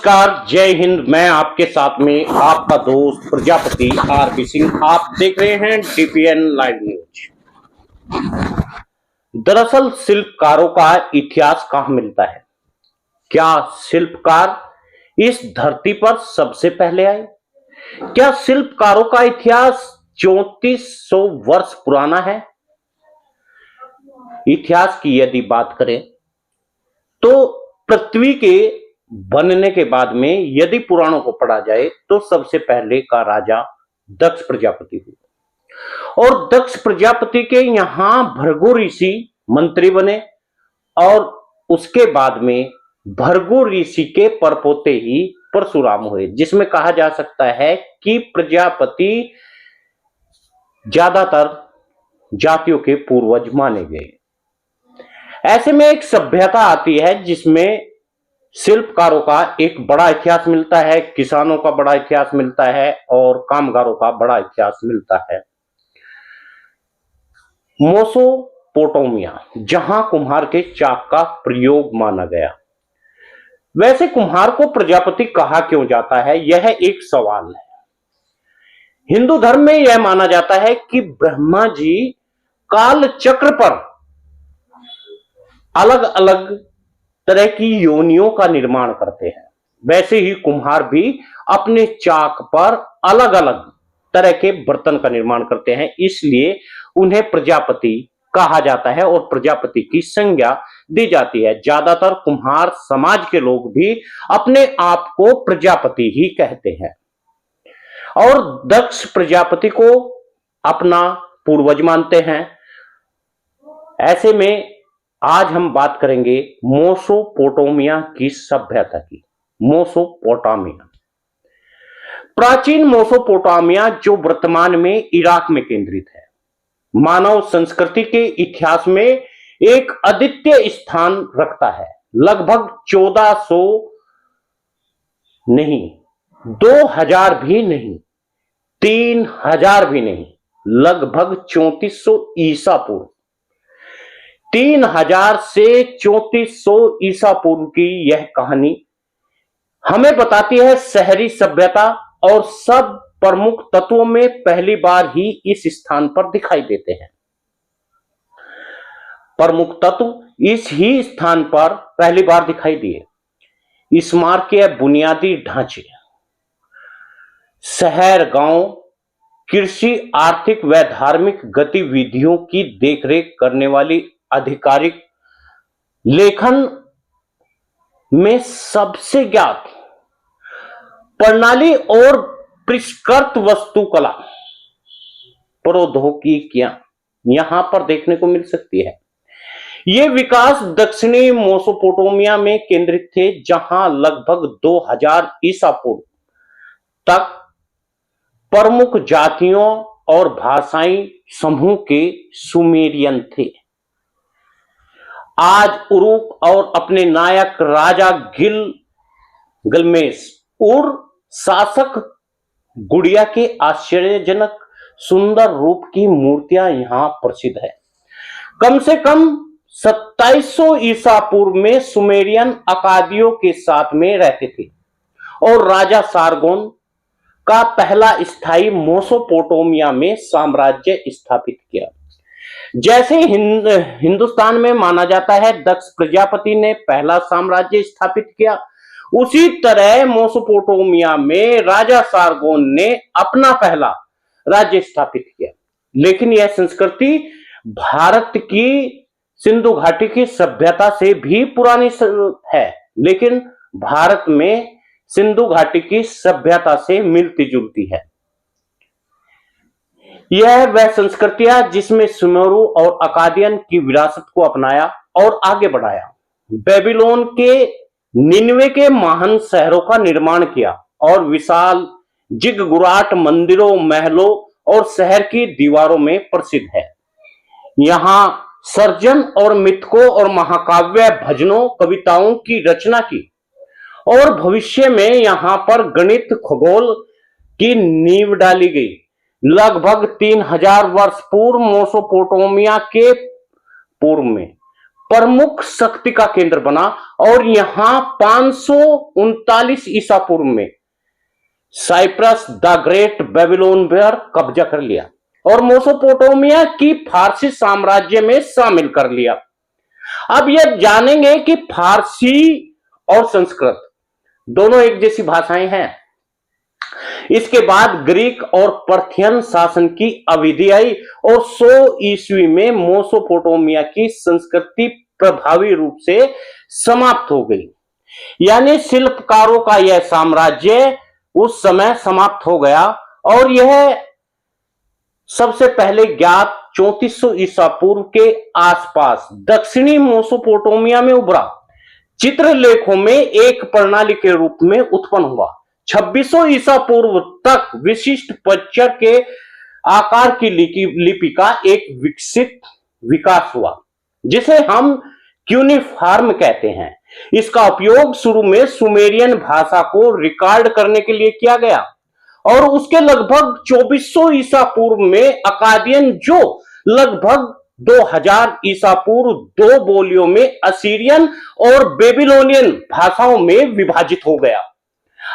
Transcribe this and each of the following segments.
नमस्कार, जय हिंद। मैं आपके साथ में आपका दोस्त प्रजापति आरपी सिंह। आप देख रहे हैं डीपीएन लाइव न्यूज। दरअसल शिल्पकारों का इतिहास कहां मिलता है? क्या शिल्पकार इस धरती पर सबसे पहले आए? क्या शिल्पकारों का इतिहास 3400 वर्ष पुराना है? इतिहास की यदि बात करें तो पृथ्वी के बनने के बाद में यदि पुराणों को पढ़ा जाए तो सबसे पहले का राजा दक्ष प्रजापति हुए और दक्ष प्रजापति के यहां भृगु ऋषि मंत्री बने और उसके बाद में भृगु ऋषि के परपोते ही परशुराम हुए, जिसमें कहा जा सकता है कि प्रजापति ज्यादातर जातियों के पूर्वज माने गए। ऐसे में एक सभ्यता आती है जिसमें शिल्पकारों का एक बड़ा इतिहास मिलता है, किसानों का बड़ा इतिहास मिलता है और कामगारों का बड़ा इतिहास मिलता है। मेसोपोटामिया, जहां कुम्हार के चाक का प्रयोग माना गया। वैसे कुम्हार को प्रजापति कहा क्यों जाता है, यह एक सवाल है। हिंदू धर्म में यह माना जाता है कि ब्रह्मा जी काल चक्र पर अलग अलग तरह की योनियों का निर्माण करते हैं, वैसे ही कुम्हार भी अपने चाक पर अलग अलग तरह के बर्तन का निर्माण करते हैं, इसलिए उन्हें प्रजापति कहा जाता है और प्रजापति की संज्ञा दी जाती है। ज्यादातर कुम्हार समाज के लोग भी अपने आप को प्रजापति ही कहते हैं और दक्ष प्रजापति को अपना पूर्वज मानते हैं। ऐसे में आज हम बात करेंगे मेसोपोटामिया की सभ्यता की। मेसोपोटामिया, प्राचीन मेसोपोटामिया जो वर्तमान में इराक में केंद्रित है, मानव संस्कृति के इतिहास में एक अद्वितीय स्थान रखता है। लगभग 1400 नहीं, 2000 भी नहीं, 3000 भी नहीं, लगभग 3400 ईसा पूर्व, 3000 से 3400 ईसा पूर्व की यह कहानी हमें बताती है शहरी सभ्यता और सब प्रमुख तत्वों में पहली बार ही इस स्थान पर दिखाई देते हैं। प्रमुख तत्व इस ही स्थान पर पहली बार दिखाई दिए। स्मारक के बुनियादी ढांचे, शहर, गांव, कृषि, आर्थिक व धार्मिक गतिविधियों की देखरेख करने वाली आधिकारिक लेखन में सबसे ज्ञात प्रणाली और परिष्कृत वास्तुकला प्रौद्योगिकियां यहां पर देखने को मिल सकती है। ये विकास दक्षिणी मेसोपोटामिया में केंद्रित थे, जहां लगभग 2000 ईसा पूर्व तक प्रमुख जातियों और भाषाई समूह के सुमेरियन थे। आज उरुक और अपने नायक राजा गिलगमेश और शासक गुड़िया के आश्चर्यजनक सुंदर रूप की मूर्तियां यहां प्रसिद्ध है। कम से कम 2700 ईसा पूर्व में सुमेरियन अकादियों के साथ में रहते थे और राजा सारगोन का पहला स्थायी मेसोपोटामिया में साम्राज्य स्थापित किया। जैसे हिंदुस्तान में माना जाता है दक्ष प्रजापति ने पहला साम्राज्य स्थापित किया, उसी तरह मेसोपोटामिया में राजा सारगोन ने अपना पहला राज्य स्थापित किया। लेकिन यह संस्कृति भारत की सिंधु घाटी की सभ्यता से भी पुरानी है, लेकिन भारत में सिंधु घाटी की सभ्यता से मिलती जुलती है। यह वह संस्कृतियां जिसमें सुमेरु और अकादियन की विरासत को अपनाया और आगे बढ़ाया। बेबीलोन के निन्वे के महान शहरों का निर्माण किया और विशाल जिगगुराट मंदिरों, महलों और शहर की दीवारों में प्रसिद्ध है। यहां सर्जन और मिथकों और महाकाव्य, भजनों, कविताओं की रचना की और भविष्य में यहां पर गणित, खगोल की नींव डाली गई। लगभग 3000 वर्ष पूर्व मेसोपोटामिया के पूर्व में प्रमुख शक्ति का केंद्र बना और यहां 539 ईसा पूर्व में साइप्रस द ग्रेट बेबीलोन पर कब्जा कर लिया और मेसोपोटामिया की फारसी साम्राज्य में शामिल कर लिया। अब यह जानेंगे कि फारसी और संस्कृत दोनों एक जैसी भाषाएं हैं। इसके बाद ग्रीक और पर्थियन शासन की अवधि आई और 100 ईस्वी में मेसोपोटामिया की संस्कृति प्रभावी रूप से समाप्त हो गई। यानी शिल्पकारों का यह साम्राज्य उस समय समाप्त हो गया और यह सबसे पहले ज्ञात 3400 ईसा पूर्व के आसपास दक्षिणी मेसोपोटामिया में उभरा। चित्रलेखों में एक प्रणाली के रूप में उत्पन्न हुआ। 2600 ईसा पूर्व तक विशिष्ट पत्थर के आकार की लिपि का एक विकसित विकास हुआ जिसे हम क्यूनिफॉर्म कहते हैं। इसका उपयोग शुरू में सुमेरियन भाषा को रिकॉर्ड करने के लिए किया गया और उसके लगभग 2400 ईसा पूर्व में अकादियन जो लगभग 2000 ईसा पूर्व दो बोलियों में असीरियन और बेबीलोनियन भाषाओं में विभाजित हो गया।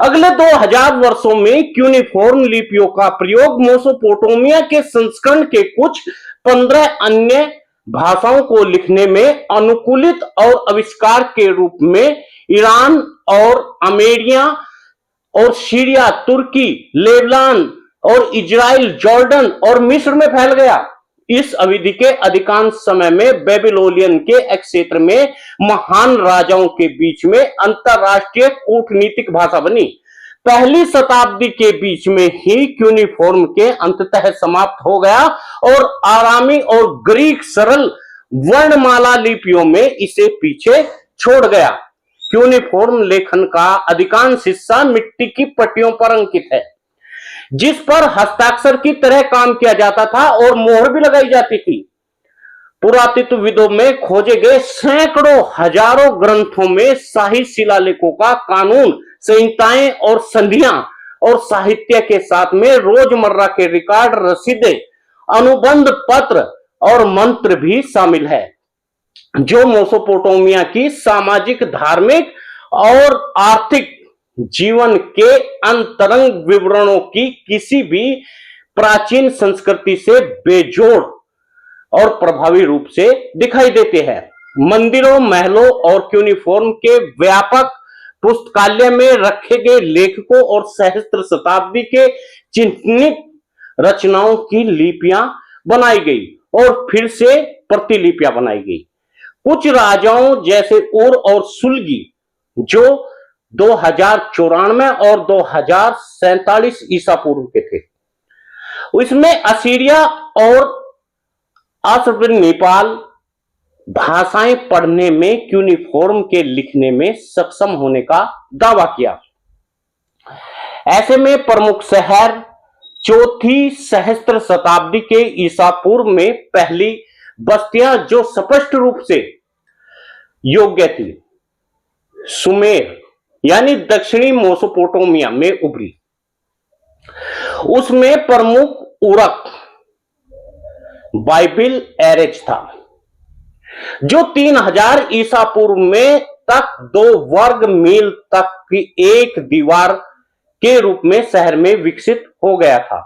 अगले 2000 वर्षों में क्यूनिफॉर्म लिपियों का प्रयोग मेसोपोटामिया के संस्करण के कुछ 15 अन्य भाषाओं को लिखने में अनुकूलित और आविष्कार के रूप में ईरान और आर्मेनिया और सीरिया, तुर्की, लेबनान और इजराइल, जॉर्डन और मिस्र में फैल गया। इस अवधि के अधिकांश समय में बेबीलोनियन के एक क्षेत्र में महान राजाओं के बीच में अंतरराष्ट्रीय कूटनीतिक भाषा बनी। पहली शताब्दी के बीच में ही क्यूनिफॉर्म के अंततः समाप्त हो गया और आरामी और ग्रीक सरल वर्णमाला लिपियों में इसे पीछे छोड़ गया। क्यूनिफॉर्म लेखन का अधिकांश हिस्सा मिट्टी की पट्टियों पर अंकित है जिस पर हस्ताक्षर की तरह काम किया जाता था और मोहर भी लगाई जाती थी। पुरातत्वविदों में खोजे गए सैकड़ों हजारों ग्रंथों में शाही शिलालेखों का कानून, संहिताएं और संधियां और साहित्य के साथ में रोजमर्रा के रिकॉर्ड, रसीदें, अनुबंध पत्र और मंत्र भी शामिल है जो मेसोपोटामिया की सामाजिक, धार्मिक और आर्थिक जीवन के अंतरंग विवरणों की किसी भी प्राचीन संस्कृति से बेजोड़ और प्रभावी रूप से दिखाई देते हैं। मंदिरों, महलों और क्यूनिफॉर्म के व्यापक पुस्तकालय में रखे गए लेखकों और सहस्त्र शताब्दी के चिह्नित रचनाओं की लिपियां बनाई गई और फिर से प्रतिलिपियां बनाई गई। कुछ राजाओं जैसे उर और सुलगी जो 2094 और 2047 ईसा पूर्व के थे, इसमें असीरिया और अश्शूरबनीपाल भाषाएं पढ़ने में क्यूनिफॉर्म के लिखने में सक्षम होने का दावा किया। ऐसे में प्रमुख शहर चौथी सहस्त्र शताब्दी के ईसा पूर्व में पहली बस्तियां जो स्पष्ट रूप से योग्य थी सुमेर यानी दक्षिणी मेसोपोटामिया में उभरी। उसमें प्रमुख उरक बाइबिल एरेज था जो 3000 ईसा पूर्व में तक 2 वर्ग मील तक की एक दीवार के रूप में शहर में विकसित हो गया था।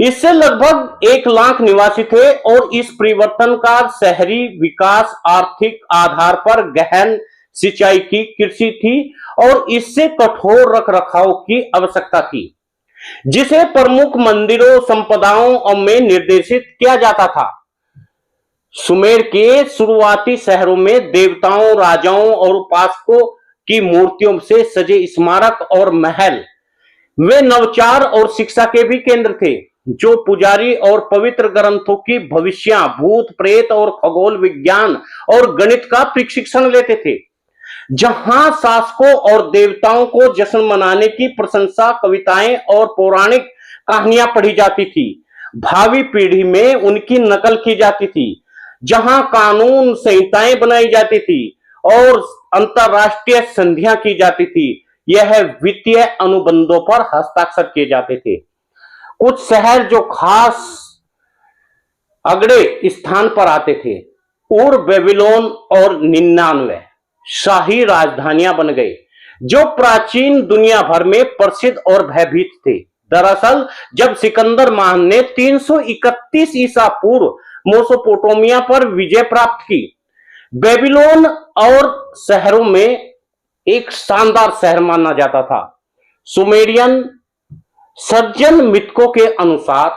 इससे लगभग 1 लाख निवासी थे और इस परिवर्तन का शहरी विकास आर्थिक आधार पर गहन सिंचाई की कृषि थी और इससे कठोर रखरखाव की आवश्यकता थी जिसे प्रमुख मंदिरों संपदाओं में निर्देशित किया जाता था। सुमेर के शुरुआती शहरों में देवताओं, राजाओं और उपासकों की मूर्तियों से सजे स्मारक और महल वे नवचार और शिक्षा के भी केंद्र थे जो पुजारी और पवित्र ग्रंथों की भविष्य, भूत प्रेत और खगोल विज्ञान और गणित का प्रशिक्षण लेते थे। जहां शासकों और देवताओं को जश्न मनाने की प्रशंसा, कविताएं और पौराणिक कहानियां पढ़ी जाती थी, भावी पीढ़ी में उनकी नकल की जाती थी। जहां कानून संहिताएं बनाई जाती थी और अंतरराष्ट्रीय संधियां की जाती थी, यह वित्तीय अनुबंधों पर हस्ताक्षर किए जाते थे। कुछ शहर जो खास अगड़े स्थान पर आते थे उर, बेबीलोन और 99 शाही राजधानियां बन गई जो प्राचीन दुनिया भर में प्रसिद्ध और भयभीत थे। दरअसल जब सिकंदर महान ने 331 ईसा पूर्व मेसोपोटामिया पर विजय प्राप्त की, बेबीलोन और शहरों में एक शानदार शहर माना जाता था। सुमेरियन सर्जन मिथकों के अनुसार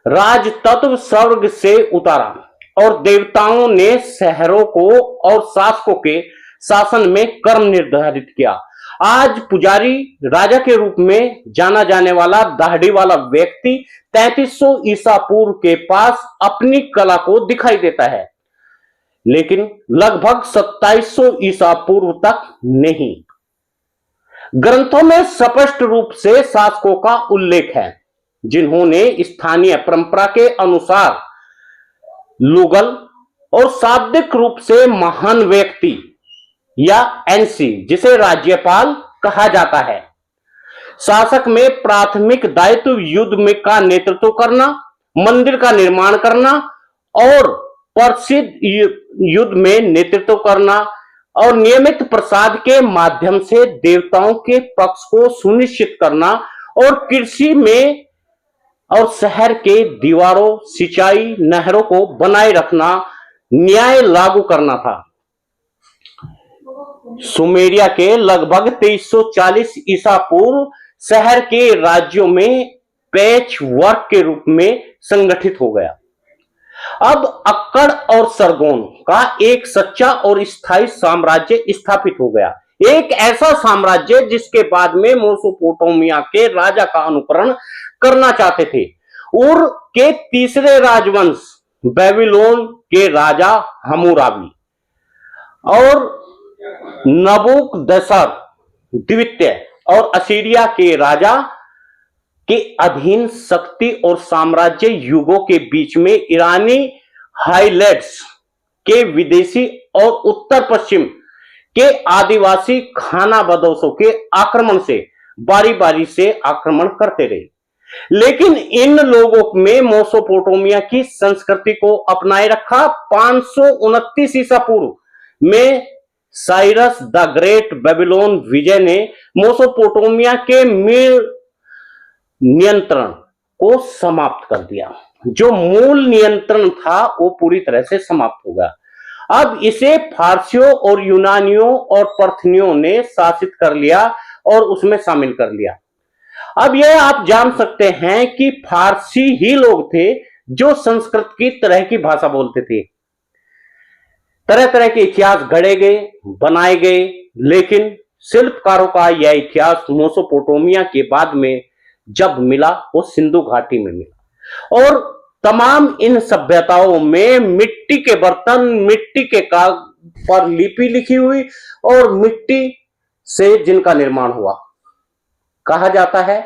राज तत्व स्वर्ग से उतारा और देवताओं ने शहरों को और शासकों के शासन में क्रम निर्धारित किया। आज पुजारी राजा के रूप में जाना जाने वाला दाढ़ी वाला व्यक्ति 3300 ईसा पूर्व के पास अपनी कला को दिखाई देता है, लेकिन लगभग 2700 ईसा पूर्व तक नहीं। ग्रंथों में स्पष्ट रूप से शासकों का उल्लेख है जिन्होंने स्थानीय परंपरा के अनुसार लुगल और शाब्दिक रूप से महान व्यक्ति या एनसी, जिसे राज्यपाल कहा जाता है, शासक में प्राथमिक दायित्व युद्ध में का नेतृत्व करना, मंदिर का निर्माण करना और प्रसिद्ध युद्ध में नेतृत्व करना और नियमित प्रसाद के माध्यम से देवताओं के पक्ष को सुनिश्चित करना और कृषि में और शहर के दीवारों, सिंचाई, नहरों को बनाए रखना, न्याय लागू करना था। सुमेरिया के लगभग 2340 ईसा पूर्व शहर के राज्यों में पैच वर्क के रूप में संगठित हो गया। अब अक्कड़ और सरगोन का एक सच्चा और स्थायी साम्राज्य स्थापित हो गया, एक ऐसा साम्राज्य जिसके बाद में मेसोपोटामिया के राजा का अनुकरण करना चाहते थे। उर के तीसरे राजवंश, बेबीलोन के राजा हम्मुराबी और नबूकदनेस्सर द्वितीय और असीरिया के राजा के अधीन शक्ति और साम्राज्य युगों के बीच में ईरानी हाइलैंड्स के विदेशी और उत्तर पश्चिम के आदिवासी खानाबदोशों के आक्रमण से बारी बारी से आक्रमण करते रहे, लेकिन इन लोगों में मेसोपोटामिया की संस्कृति को अपनाए रखा। 529 ईसा पूर्व में साइरस द ग्रेट बेबीलोन विजय ने मेसोपोटामिया के नियंत्रण को समाप्त कर दिया। जो मूल नियंत्रण था वो पूरी तरह से समाप्त हो गया। अब इसे फारसियों और यूनानियों और पर्थियों ने शासित कर लिया और उसमें शामिल कर लिया। अब यह आप जान सकते हैं कि फारसी ही लोग थे जो संस्कृत की तरह की भाषा बोलते थे। तरह तरह के इतिहास गढ़े गए, बनाए गए, लेकिन शिल्पकारों का यह इतिहास मेसोपोटामिया के बाद में जब मिला वो सिंधु घाटी में मिला और तमाम इन सभ्यताओं में मिट्टी के बर्तन, मिट्टी के कागज पर लिपि लिखी हुई और मिट्टी से जिनका निर्माण हुआ। कहा जाता है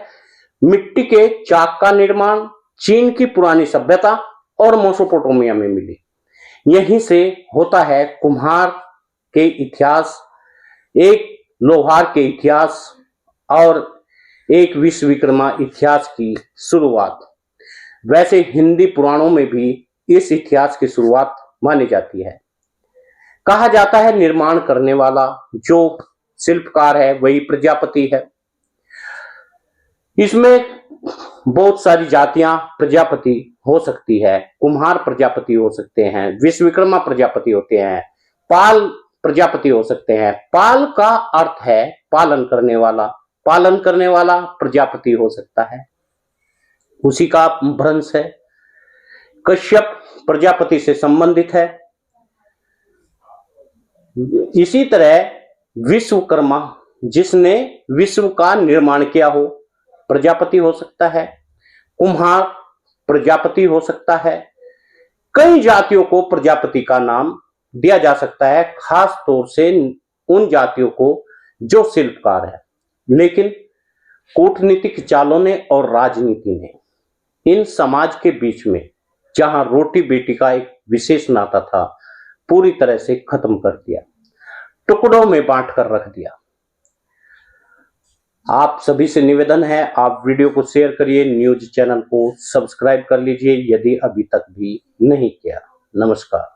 मिट्टी के चाक का निर्माण चीन की पुरानी सभ्यता और मेसोपोटामिया में मिली। यहीं से होता है कुम्हार के इतिहास, एक लोहार के इतिहास और एक विश्वविक्रमा इतिहास की शुरुआत। वैसे हिंदी पुराणों में भी इस इतिहास की शुरुआत मानी जाती है। कहा जाता है निर्माण करने वाला जो शिल्पकार है वही प्रजापति है। इसमें बहुत सारी जातियां प्रजापति हो सकती है। कुम्हार प्रजापति हो सकते हैं, विश्वविक्रमा प्रजापति होते हैं, पाल प्रजापति हो सकते हैं। पाल का अर्थ है पालन करने वाला, पालन करने वाला प्रजापति हो सकता है, उसी का भ्रंश है। कश्यप प्रजापति से संबंधित है। इसी तरह विश्वकर्मा जिसने विश्व का निर्माण किया हो प्रजापति हो सकता है, कुम्हार प्रजापति हो सकता है। कई जातियों को प्रजापति का नाम दिया जा सकता है, खास तौर से उन जातियों को जो शिल्पकार है। लेकिन कूटनीतिक चालों ने और राजनीति ने इन समाज के बीच में जहां रोटी बेटी का एक विशेष नाता था पूरी तरह से खत्म कर दिया, टुकड़ों में बांट कर रख दिया। आप सभी से निवेदन है आप वीडियो को शेयर करिए, न्यूज चैनल को सब्सक्राइब कर लीजिए यदि अभी तक भी नहीं किया। नमस्कार।